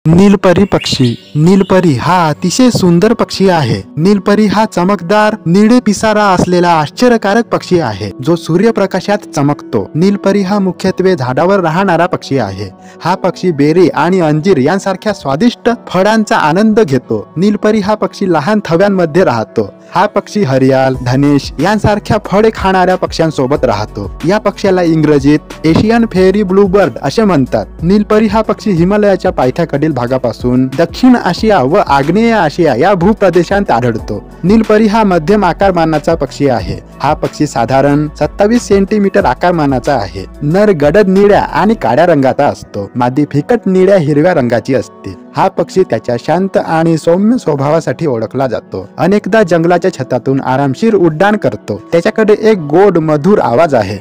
नीलपरी पक्षी। नीलपरी हा अतिशय सुंदर पक्षी आहे। नीलपरी हा चमकदार निळे पिसारा असलेला आश्चर्यकारक पक्षी आहे जो सूर्यप्रकाशात चमकतो। नीलपरी हा मुख्यत्वे झाडावर राहणारा पक्षी आहे। हा पक्षी बेरी आणि अंजीर यांसारख्या स्वादिष्ट फळांचा आनंद घेतो। नीलपरी हा पक्षी लहान थव्यांमध्ये राहतो। हा पक्षी हरियाल, धनेश यांसारख्या फळे खाणाऱ्या पक्ष्यांसोबत राहतो। या पक्ष्याला इंग्रजीत एशियन फेरी ब्लूबर्ड असे म्हणतात। नीलपरी हा पक्षी हिमालयाच्या पायथ्याकडील भागापासून दक्षिण आशिया व आग्नेय आशिया या भूप्रदेशात आढळतो। नीलपरी हा मध्यम आकारमानाचा पक्षी आहे। हा पक्षी साधारण 27 सेंटीमीटर आकारमानाचा आहे। नर गडद निळ्या आणि काळ्या रंगाचा असतो। मादी फिकट निळ्या हिरव्या रंगाची असते। हा पक्षी त्याच्या शांत आणि सौम्य स्वभावासाठी ओळखला जातो। अनेकदा जंगलाच्या छतातून आरामशीर उड्डाण करतो। त्याच्याकडे एक गोड मधुर आवाज आहे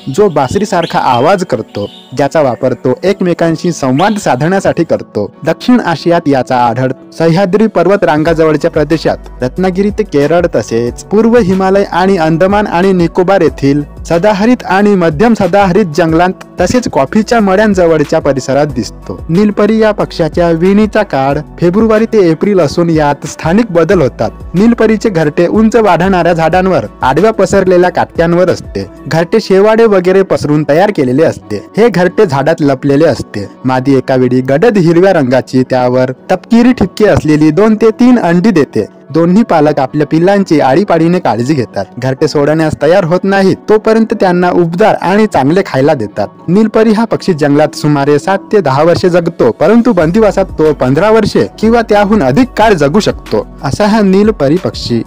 जो बासरीसारखा आवाज करतो, ज्याचा वापर तो एकमेकांशी संवाद साधण्यासाठी करतो। दक्षिण आशियात याचा आढळ सह्याद्री पर्वत रांगाजवळच्या प्रदेशात, रत्नागिरी ते केरळ तसेच पूर्व हिमालय आणि अंदमान आणि निकोबार येथील सदाहरित आणि मध्यम सदाहरित जंगलात तसेच कॉफीच्या मळ्यांजवळच्या परिसरात दिसतो। नीलपरी या पक्ष्याच्या विणीचा काळ फेब्रुवारी ते एप्रिल असून यात स्थानिक बदल होतात। नीलपरीचे घरटे उंच वाढणाऱ्या झाडांवर आडव्या पसरलेल्या काटक्यांवर असते। घरटे शेवाळे वगैरे पसरून तयार केलेले असते। हे घरटे झाडात लपलेले असते। मादी एका वेळी गडद हिरव्या रंगाची, त्यावर तपकिरी ठिपके असलेली 2 ते 3 अंडी देते। दोन्ही पालक आपल्या पिल्लांची आळीपाळीने काळजी घेतात। घरटे सोडण्यास तयार होत नाहीत तोपर्यंत त्यांना उबदार आणि चांगले खायला देतात। नीलपरी हा पक्षी जंगलात सुमारे 7 ते 10 वर्षे जगतो, परंतु बंदिवासात तो 15 वर्षे किंवा त्याहून अधिक काळ जगू शकतो। असा हा नीलपरी पक्षी